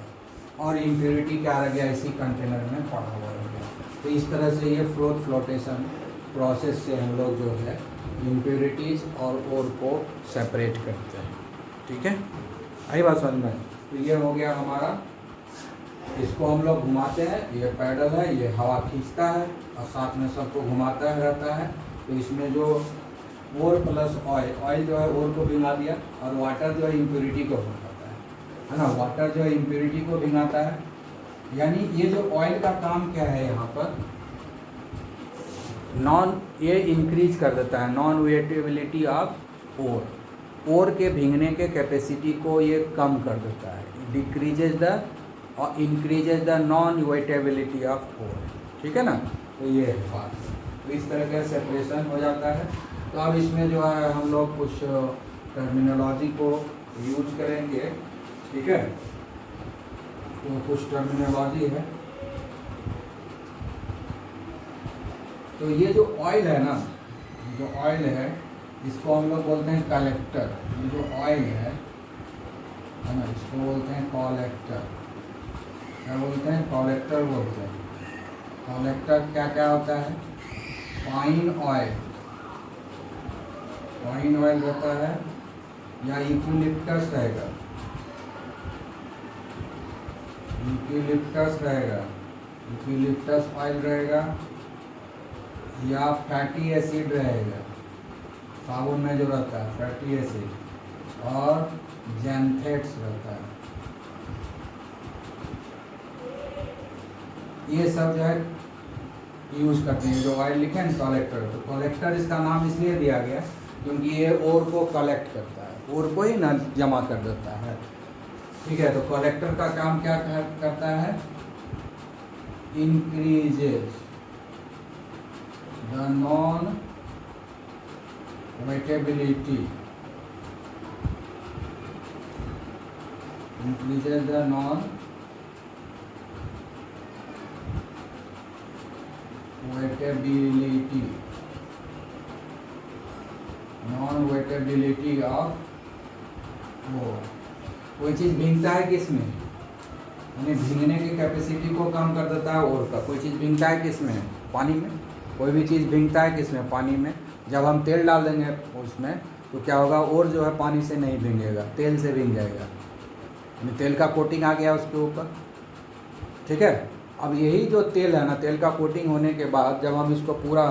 और इम्प्योरिटी क्या आ गया, इसी कंटेनर में पड़ा हुआ रह गया। तो इस तरह से ये फ्लोटेशन प्रोसेस से हम लोग जो है इम्प्योरिटीज़ और ओर को सेपरेट करते हैं, ठीक है। आई बात समझ में। तो ये हो गया हमारा, इसको हम लोग घुमाते हैं, ये पैडल है, ये हवा खींचता है और साथ में सबको घुमाता रहता है। तो इसमें जो ओर प्लस ऑयल, ऑयल जो है ओर को भिंगा दिया और वाटर जो है इम्प्योरिटी को भिंगाता है ना, वाटर जो है इम्प्योरिटी को भिंगाता है। यानी ये जो ऑयल का काम क्या है यहाँ पर, ये इंक्रीज कर देता है नॉन वेटेबिलिटी ऑफ ओर के भींगने के कैपेसिटी को ये कम कर देता है, डिक्रीजेज द और increases the non wettability of ore, ठीक है ना। तो ये है बात, तो इस तरह का सेपरेशन हो जाता है। तो अब इसमें जो है हम लोग कुछ टर्मिनोलॉजी को यूज करेंगे, ठीक है। तो कुछ टर्मिनोलॉजी है, तो ये जो ऑयल है ना, जो ऑयल है इसको हम लोग बोलते हैं कलेक्टर। ये जो ऑयल है ना, इसको बोलते हैं कलेक्टर। क्या बोलते हैं, कलेक्टर बोलते हैं। कलेक्टर क्या क्या होता है, फाइन ऑयल, फाइन ऑयल रहता है, या यूकेलिप्टस रहेगा, यूकेलिप्टस रहेगा, यूकेलिप्टस ऑयल रहेगा, या फैटी एसिड रहेगा, साबुन में जो रहता है फैटी एसिड, और जैंथेट्स रहता है। ये सब जो है यूज़ करते हैं। जो ऑयल लिखे हैं कलेक्टर, तो कलेक्टर इसका नाम इसलिए दिया गया क्योंकि ये ओर को कलेक्ट करता है, ओर को ही ना जमा कर देता है, ठीक है। तो कलेक्टर का काम क्या करता है, increases the non wettability, increases the non wettability, non wettability of वो। कोई चीज़ भींगता है किसमें, यानी भींगने की कैपेसिटी को कम कर देता है और का। कोई चीज़ भींगता है किसमें, पानी में। कोई भी चीज़ भींगता है किसमें, पानी में। जब हम तेल डाल देंगे उसमें तो क्या होगा, और जो है पानी से नहीं भींगेगा, तेल से भींग जाएगा, यानी तेल का कोटिंग आ गया उसके ऊपर, ठीक है। अब यही जो तेल है ना, तेल का कोटिंग होने के बाद जब हम इसको पूरा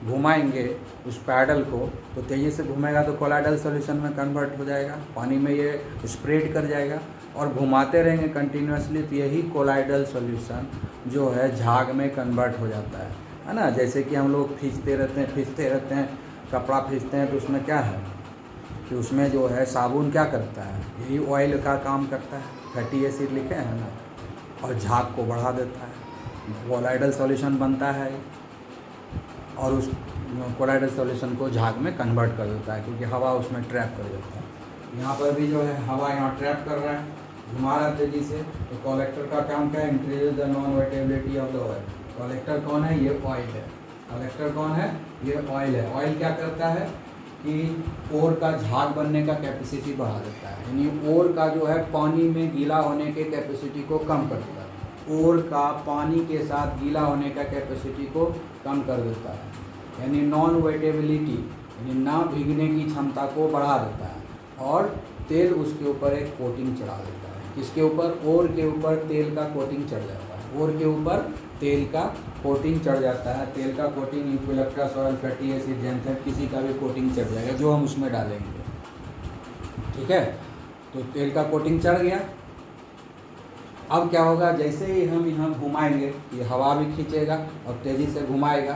घुमाएंगे उस पैडल को, तो तेज़ी से घूमेगा तो कोलाइडल सॉल्यूशन में कन्वर्ट हो जाएगा, पानी में ये स्प्रेड कर जाएगा और घुमाते रहेंगे कंटिन्यूसली, तो यही कोलाइडल सॉल्यूशन जो है झाग में कन्वर्ट हो जाता है ना। जैसे कि हम लोग खींचते रहते हैं कपड़ा खींचते हैं, तो उसमें क्या है, कि उसमें जो है साबुन क्या करता है, यही ऑयल का काम करता है, फैटी एसिड लिखे हैं ना, और झाग को बढ़ा देता है, कोलाइडल सॉल्यूशन बनता है और उस कोलाइडल सॉल्यूशन को झाग में कन्वर्ट कर देता है, क्योंकि हवा उसमें ट्रैप कर देता है। यहाँ पर भी जो है हवा यहाँ ट्रैप कर रहा है, घुमा रहा है तेजी से। तो कलेक्टर का काम क्या है, increase the non wettability of the oil. Collector कौन है, ये ऑयल है। कलेक्टर कौन है, ये ऑयल है। ऑयल क्या करता है कि ओर का झाग बनने का कैपेसिटी बढ़ा देता है, यानी ओर का जो है पानी में गीला होने के कैपेसिटी को कम कर देता है। ओर का पानी के साथ गीला होने का कैपेसिटी को कम कर देता है, यानी नॉन वेटेबिलिटी यानी ना भीगने की क्षमता को बढ़ा देता है। और तेल उसके ऊपर एक कोटिंग चढ़ा देता है। किसके ऊपर, ओर के ऊपर तेल का कोटिंग चढ़ जाता है। ओर के ऊपर तेल का कोटिंग चढ़ जाता है। तेल का coating eucalyptus oil, fatty acid, जेंथेम, किसी का भी कोटिंग चढ़ जाएगा जो हम उसमें डालेंगे। ठीक है, तो तेल का कोटिंग चढ़ गया। अब क्या होगा, जैसे ही हम यहाँ घुमाएंगे, ये हवा भी खींचेगा और तेज़ी से घुमाएगा,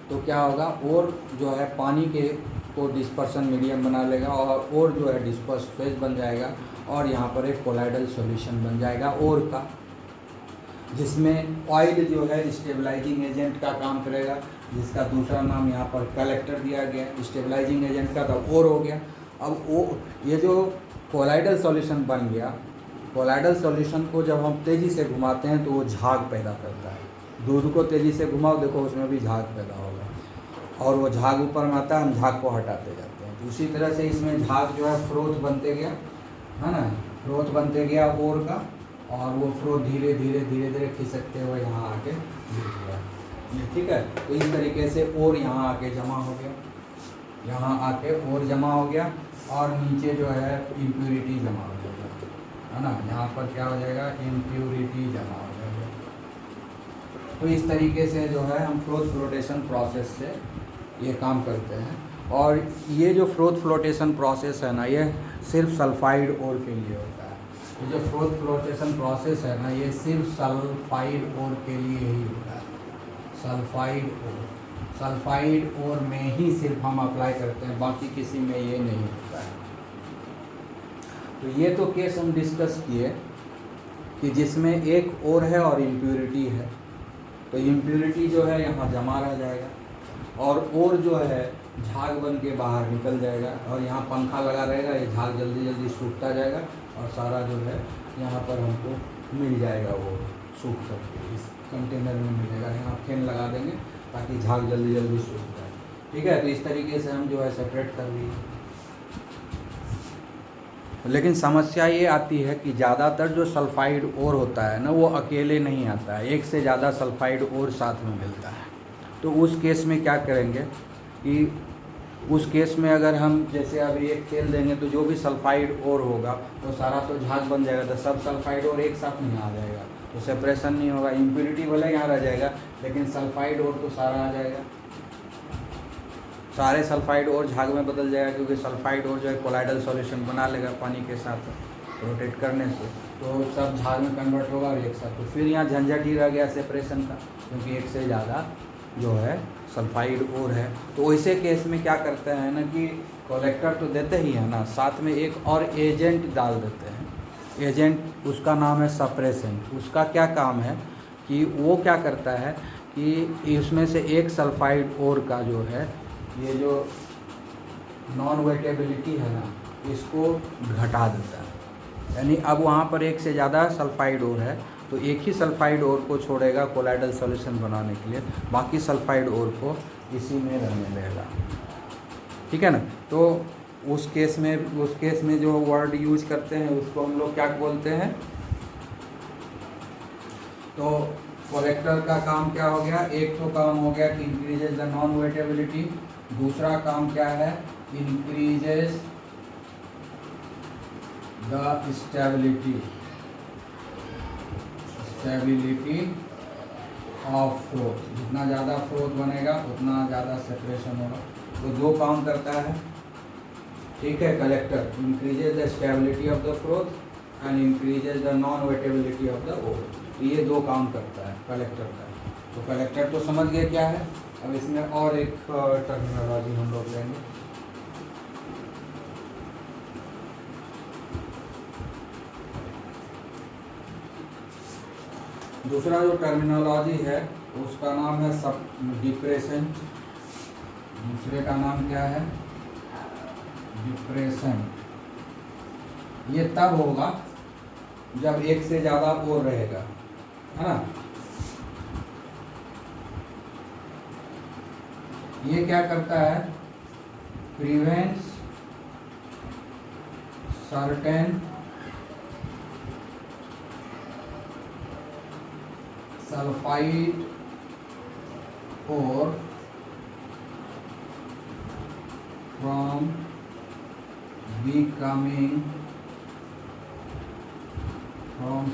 तो क्या होगा, और जो है पानी के को डिस्पर्सन मीडियम बना लेगा और जो है डिस्पर्स फेज बन जाएगा, और यहाँ पर एक कोलाइडल सॉल्यूशन बन जाएगा और का, जिसमें ऑयल जो है स्टेबलाइजिंग एजेंट का काम करेगा, जिसका दूसरा नाम यहाँ पर कलेक्टर दिया गया। स्टेबलाइजिंग एजेंट का तो और हो गया। अब वो ये जो कोलाइडल सॉल्यूशन बन गया, कोलाइडल सॉल्यूशन को जब हम तेज़ी से घुमाते हैं तो वो झाग पैदा करता है। दूध को तेज़ी से घुमाओ, देखो उसमें भी झाग पैदा होगा, और वो झाग ऊपर में आता है, हम झाग को हटाते जाते हैं। तो उसी तरह से इसमें झाग जो है फ्रोथ बनते गया, है ना, फ्रोथ बनते गया ओर का, और वो फ्रोथ धीरे धीरे धीरे धीरे खिसकते हुए यहाँ आके गिर गया। ठीक है, तो इस तरीके से और यहाँ आके जमा हो गया, यहाँ आके और जमा हो गया, और नीचे जो है इम्प्यूरिटी जमा हो जाएगा, है ना। यहाँ पर क्या हो जाएगा, इम्प्यूरिटी जमा हो जाएगा। तो इस तरीके से जो है हम फ्रोथ फ्लोटेशन प्रोसेस से ये काम करते हैं। और ये जो फ्रोथ फ्लोटेशन प्रोसेस है ना, ये सिर्फ सल्फाइड ओर के लिए होता है। ये जो फ्रोथ फ्लोटेशन प्रोसेस है ना, ये सिर्फ सल्फाइड ओर के लिए ही होता है। सल्फाइड ओर में ही सिर्फ हम अप्लाई करते हैं, बाकी किसी में ये नहीं होता है। तो ये तो केस हम डिस्कस किए कि जिसमें एक ओर है और इम्प्यूरिटी है। तो इम्प्यूरिटी जो है यहाँ जमा रह जाएगा, और ओर जो है झाग बन के बाहर निकल जाएगा, और यहाँ पंखा लगा रहेगा, ये झाग जल्दी जल्दी सूखता जाएगा, और सारा जो है यहाँ पर हमको मिल जाएगा, वो सूख करके इस कंटेनर में मिल जाएगा। यहाँ फैन लगा देंगे ताकि झाग जल्दी जल्दी सूख जाए। ठीक है, तो इस तरीके से हम जो है सेपरेट कर लिए। लेकिन समस्या ये आती है कि ज़्यादातर जो सल्फाइड ओर होता है ना, वो अकेले नहीं आता है, एक से ज़्यादा सल्फाइड ओर साथ में मिलता है। तो उस केस में क्या करेंगे कि उस केस में अगर हम जैसे अभी एक तेल देंगे, तो जो भी सल्फाइड ओर होगा वो सारा तो झाग बन जाएगा, तो सब सल्फाइड ओर एक साथ नहीं आ जाएगा, तो सेपरेशन नहीं होगा। इम्प्यूरिटी भले यहाँ रह जाएगा, लेकिन सल्फाइड ओर तो सारा आ जाएगा, सारे सल्फाइड और झाग में बदल जाएगा, क्योंकि सल्फाइड और जो है कोलाइडल सॉल्यूशन बना लेगा पानी के साथ रोटेट करने से, तो सब झाग में कन्वर्ट होगा और एक साथ। तो फिर यहाँ झंझट ही रह गया सेपरेशन का, क्योंकि एक से ज़्यादा जो है सल्फाइड और है। तो ऐसे केस में क्या करते हैं ना कि कलेक्टर तो देते ही है ना, साथ में एक और एजेंट डाल देते हैं। एजेंट उसका नाम है सप्रेसेंट। उसका क्या काम है कि वो क्या करता है कि इसमें से एक सल्फाइड और का जो है, ये जो नॉन वेटेबिलिटी है ना, इसको घटा देता है। यानी अब वहाँ पर एक से ज़्यादा सल्फाइड ओर है, तो एक ही सल्फाइड ओर को छोड़ेगा कोलाइडल सॉल्यूशन बनाने के लिए, बाकी सल्फाइड ओर को इसी में रहने देगा। ठीक है ना। तो उस केस में जो वर्ड यूज करते हैं उसको हम लोग क्या बोलते हैं, तो कलेक्टर का काम क्या हो गया, एक तो काम हो गया कि इंक्रीजेज द नॉन वेटेबिलिटी, दूसरा काम क्या है, increases the stability of froth. जितना ज़्यादा फ्लोथ बनेगा उतना ज़्यादा सेपरेशन होगा। तो दो काम करता है, ठीक है, collector increases the stability of the froth and increases the non wettability of the ore. ये दो काम करता है कलेक्टर का। तो कलेक्टर तो समझ गए क्या है। अब इसमें और एक टर्मिनोलॉजी हम लोग लेंगे। दूसरा जो टर्मिनोलॉजी है उसका नाम है सब डिप्रेसेंट। दूसरे का नाम क्या है? डिप्रेसेंट। ये तब होगा जब एक से ज़्यादा और रहेगा, है ना। ये क्या करता है? प्रिवेंट्स सर्टेन सल्फाइड और from becoming from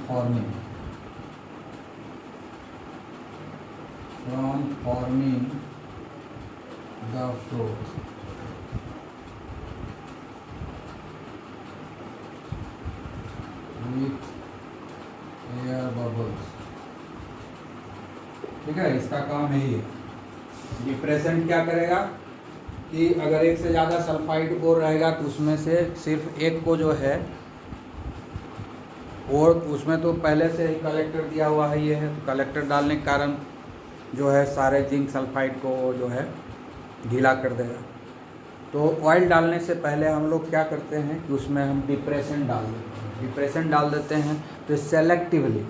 forming the fruit with air bubbles। ठीक है, इसका काम है ये। डिप्रेसेंट क्या करेगा कि अगर एक से ज़्यादा सल्फाइड और रहेगा तो उसमें से सिर्फ एक को जो है, और उसमें तो पहले से ही कलेक्टर दिया हुआ है, ये है, तो कलेक्टर डालने के कारण जो है सारे जिंक सल्फाइड को जो है गीला कर देगा। तो ऑयल डालने से पहले हम लोग क्या करते हैं कि उसमें हम डिप्रेसेंट डाल देते हैं। डिप्रेसेंट डाल देते हैं तो सेलेक्टिवली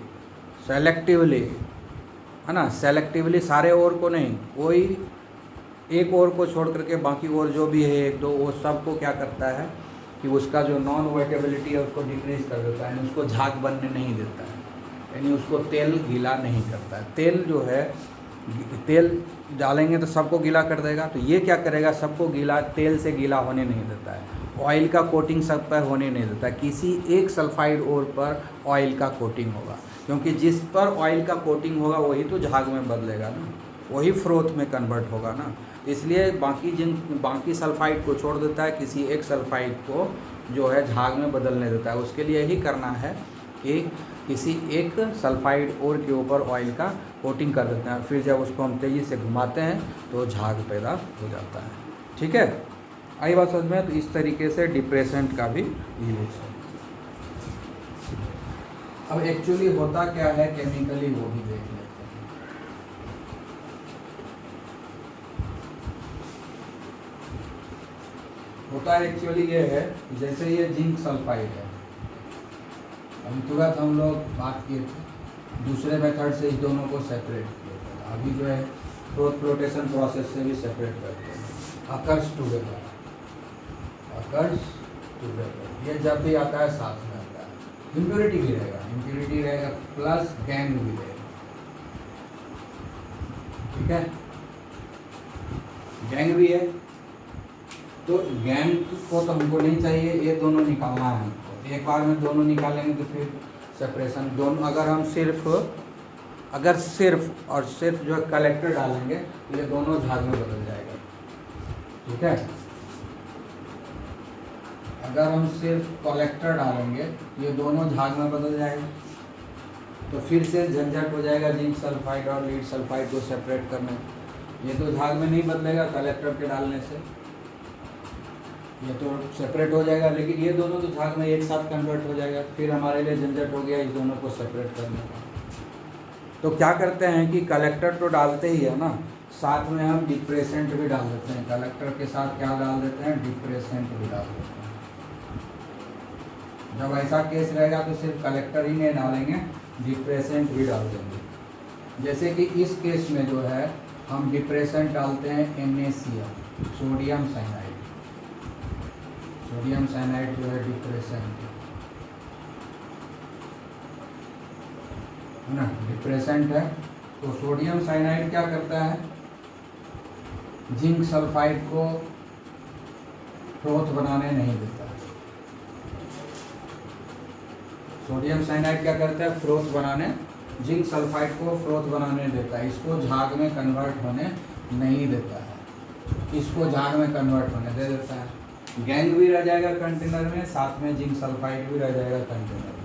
है ना, सेलेक्टिवली सारे ओर को नहीं, कोई एक ओर को छोड़ करके बाकी ओर जो भी है एक दो, वो सबको क्या करता है कि उसका जो नॉन वेटेबिलिटी है उसको डिक्रीज कर देता है, यानी उसको झाग बनने नहीं देता है, यानी उसको तेल गीला नहीं करता है। तेल जो है, तेल डालेंगे तो सबको गीला कर देगा, तो ये क्या करेगा? सबको गीला, तेल से गीला होने नहीं देता है, ऑयल का कोटिंग सब पर होने नहीं देता। किसी एक सल्फाइड ओर पर ऑयल का कोटिंग होगा, क्योंकि जिस पर ऑयल का कोटिंग होगा वही तो झाग में बदलेगा ना, वही फ्रोथ में कन्वर्ट होगा ना। इसलिए बाकी सल्फाइड को छोड़ देता है, किसी एक सल्फाइड को जो है झाग में बदलने देता है। उसके लिए यही करना है कि किसी एक सल्फाइड और के ऊपर ऑयल का कोटिंग कर देते हैं, फिर जब उसको हम तेज़ी से घुमाते हैं तो झाग पैदा हो जाता है। ठीक है, आई बात समझ में? तो इस तरीके से डिप्रेसेंट का भी यूज है। अब एक्चुअली होता क्या है केमिकली, वो भी देख लेते हैं। होता एक्चुअली ये है, जैसे ये जिंक सल्फाइड है, अभी तुरंत हम लोग बात किए थे दूसरे मेथड से इस दोनों को सेपरेट किए थे। अभी जो है फ्रोथ फ्लोटेशन प्रोसेस से भी सेपरेट करते हैं। अकर्स टुगेदर, ये जब भी आता है साथ में आता है। इम्प्योरिटी भी रहेगा प्लस गैंग भी रहेगा। ठीक है, गैंग भी है, तो गैंग को तो हमको नहीं चाहिए, ये दोनों निकालना है हमको। एक बार में दोनों निकालेंगे तो फिर सेपरेशन दोनों, अगर हम सिर्फ और सिर्फ जो है कलेक्टर डालेंगे तो ये दोनों झाग में बदल जाएगा। ठीक है, अगर हम सिर्फ कलेक्टर डालेंगे ये दोनों झाग में बदल जाएगा, तो फिर से झंझट हो जाएगा जिंक सल्फाइड और लीड सल्फाइड को सेपरेट करने। ये तो झाग में नहीं बदलेगा कलेक्टर के डालने से, ये तो सेपरेट हो जाएगा, लेकिन ये दोनों तो झाग में एक साथ कन्वर्ट हो जाएगा, फिर हमारे लिए झंझट हो गया इस दोनों को सेपरेट करने का। तो क्या करते हैं कि कलेक्टर तो डालते ही है ना, साथ में हम डिप्रेसेंट भी डाल देते हैं। कलेक्टर के साथ क्या डाल देते हैं? डिप्रेसेंट भी डाल देते हैं। जब ऐसा केस रहेगा तो सिर्फ कलेक्टर ही नहीं डालेंगे, डिप्रेसेंट भी डाल देंगे। जैसे कि इस केस में जो है हम डिप्रेसेंट डालते हैं NaCl, sodium cyanide. Sodium cyanide जो है डिप्रेसेंट है ना, डिप्रेसेंट है। तो सोडियम साइनाइड क्या करता है? जिंक सल्फाइड को फ्रोथ बनाने नहीं देता। सोडियम साइनाइड क्या करता है? फ्रोथ बनाने, जिंक सल्फाइड को फ्रोथ बनाने देता है, इसको झाग में कन्वर्ट होने नहीं देता है, इसको झाग में कन्वर्ट होने दे देता है। गैंग भी रह जाएगा कंटेनर में, साथ में जिंक सल्फाइड भी रह जाएगा कंटेनर में।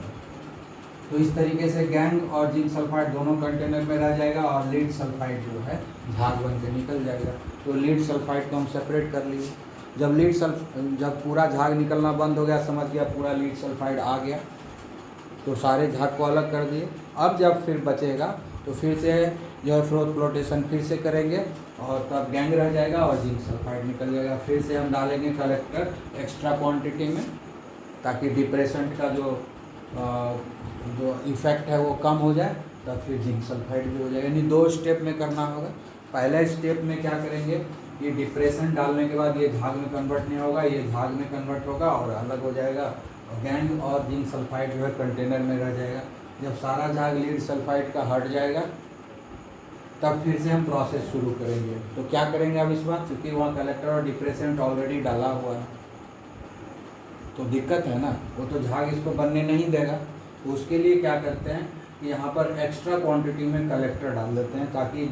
तो इस तरीके से गैंग और जिंक सल्फाइड दोनों कंटेनर में रह जाएगा और लीड सल्फाइड जो है झाग बन के निकल जाएगा। तो लीड सल्फाइड को हम सेपरेट कर लिए। जब पूरा झाग निकलना बंद हो गया, समझ गया पूरा लीड सल्फाइड आ गया, तो सारे झाग को अलग कर दिए। अब जब फिर बचेगा तो फिर से जो है फ्लोटेशन फिर से करेंगे और तब गैंग रह जाएगा और जिंक सल्फाइड निकल जाएगा। फिर से हम डालेंगे कलेक्टर एक्स्ट्रा क्वांटिटी में ताकि डिप्रेसेंट का जो इफ़ेक्ट है वो कम हो जाए, तब फिर जिंक सल्फाइड भी हो जाएगा। यानी 2 स्टेप में करना होगा। पहले स्टेप में क्या करेंगे, ये डिप्रेशन डालने के बाद ये झाग में कन्वर्ट नहीं होगा, ये झाग में कन्वर्ट होगा और अलग हो जाएगा और गैंग और जिंक सल्फाइड जो है कंटेनर में रह जाएगा। जब सारा झाग लीड सल्फाइड का हट जाएगा तब फिर से हम प्रोसेस शुरू करेंगे। तो क्या करेंगे अब इस बार, क्योंकि वहाँ कलेक्टर और डिप्रेसेंट ऑलरेडी डाला हुआ है तो दिक्कत है ना, वो तो झाग इसको बनने नहीं देगा। तो उसके लिए क्या करते हैं कि यहाँ पर एक्स्ट्रा क्वांटिटी में कलेक्टर डाल देते हैं ताकि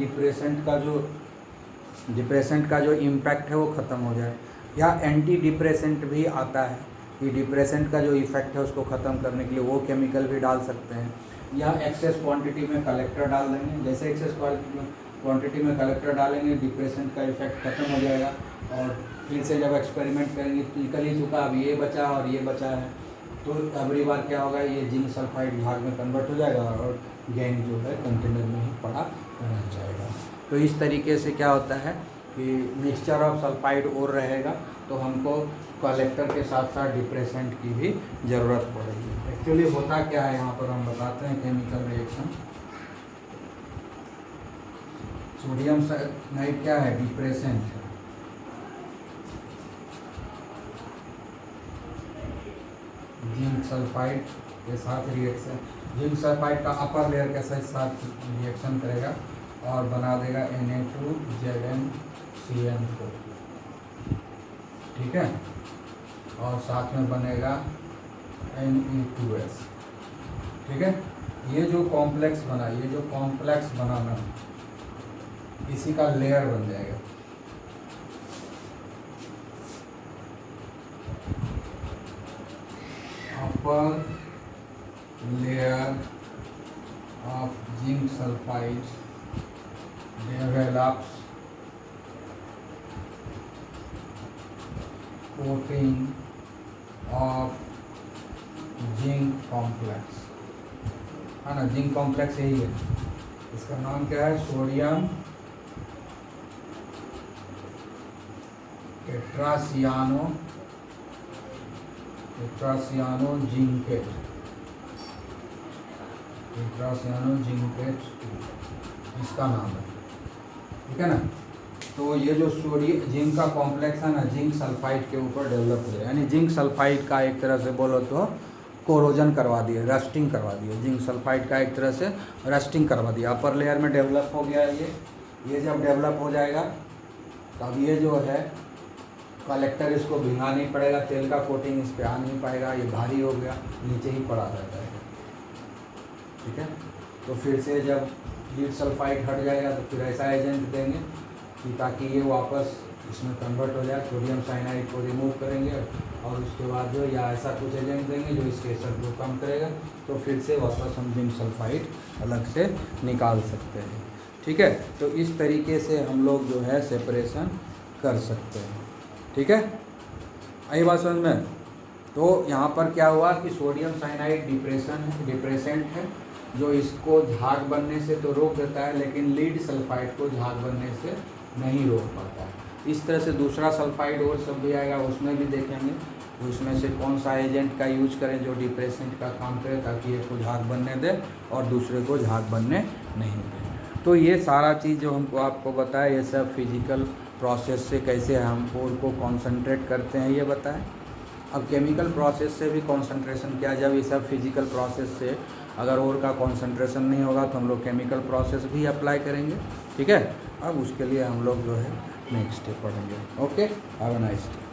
डिप्रेसेंट का जो इम्पैक्ट है वो ख़त्म हो जाए। या एंटी डिप्रेसेंट भी आता है कि डिप्रेसेंट का जो इफ़ेक्ट है उसको ख़त्म करने के लिए वो केमिकल भी डाल सकते हैं। या एक्सेस क्वांटिटी में कलेक्टर डाल देंगे, जैसे एक्सेस क्वांटिटी में कलेक्टर डालेंगे डिप्रेसेंट का इफ़ेक्ट ख़त्म हो जाएगा। और फिर से जब एक्सपेरिमेंट करेंगे तो निकल ही चुका, अब ये बचा और ये बचा है, तो अगली बार क्या होगा, ये जिंक सल्फाइड झाग में कन्वर्ट हो जाएगा और गैंग जो है कंटेनर में ही पड़ा रह जाएगा। तो इस तरीके से क्या होता है कि मिक्सचर ऑफ सल्फाइड और रहेगा तो हमको कलेक्टर के साथ साथ डिप्रेसेंट की भी ज़रूरत पड़ेगी। एक्चुअली होता क्या है यहाँ पर हम बताते हैं केमिकल रिएक्शन। सोडियम साइनाइड क्या है, डिप्रेसेंट है। जिंक सल्फाइड के साथ रिएक्शन, जिंक सल्फाइड का अपर लेयर के साथ रिएक्शन करेगा और बना देगा Na2ZnCN4, ठीक है, और साथ में बनेगा Ne2S, ठीक है। ये जो कॉम्प्लेक्स बना ना, इसी का लेयर बन जाएगा। upper layer of zinc sulfide develops coating of zinc complex, है ना, जिंक कॉम्प्लेक्स यही है, इसका नाम क्या है, सोडियम टेट्रासियानो जिंकेट, इसका नाम है, ठीक है ना। तो ये जो सोडियम जिंक का कॉम्प्लेक्स है ना, जिंक सल्फाइड के ऊपर डेवलप हो जाए, यानी जिंक सल्फाइड का एक तरह से बोलो तो कोरोजन करवा दिए, रस्टिंग करवा दिए, जिंक सल्फाइड का एक तरह से रस्टिंग करवा दिया। अपर लेयर में डेवलप हो गया ये जब डेवलप हो जाएगा तब ये जो है कलेक्टर इसको भिंगा नहीं पड़ेगा, तेल का कोटिंग इस पे आ नहीं पाएगा, ये भारी हो गया, नीचे ही पड़ा रहता है, ठीक है। तो फिर से जब लीड सल्फाइड हट जाएगा तो फिर ऐसा एजेंट देंगे कि ताकि ये वापस इसमें कन्वर्ट हो जाए, सोडियम साइनाइड को रिमूव करेंगे और उसके बाद जो या ऐसा कुछ एजेंट देंगे जो इसके असर को कम करेगा, तो फिर से वापस हम जिंक सल्फाइड अलग से निकाल सकते हैं, ठीक है। तो इस तरीके से हम लोग जो है सेपरेशन कर सकते हैं, ठीक है। आई बात समझ में। तो यहाँ पर क्या हुआ कि सोडियम साइनाइड डिप्रेसेंट है जो इसको झाग बनने से तो रोक देता है, लेकिन लीड सल्फाइड को झाग बनने से नहीं रोक पाता है। इस तरह से दूसरा सल्फाइड और सब भी आएगा, उसमें भी देखेंगे उसमें से कौन सा एजेंट का यूज करें जो डिप्रेसेंट का काम करे ताकि एक को झाग बनने दे और दूसरे को झाग बनने नहीं दे। तो ये सारा चीज़ जो हमको आपको बताया, ये सब फिजिकल प्रोसेस से कैसे हम और को कॉन्सेंट्रेट करते हैं ये बताएं। अब केमिकल प्रोसेस से भी कॉन्सेंट्रेशन किया, जब ये सब फिजिकल प्रोसेस से अगर और का कॉन्सेंट्रेशन नहीं होगा तो हम लोग केमिकल प्रोसेस भी अप्लाई करेंगे, ठीक है। अब उसके लिए हम लोग जो है नेक्स्ट स्टेप पढ़ेंगे। Okay, have a nice day.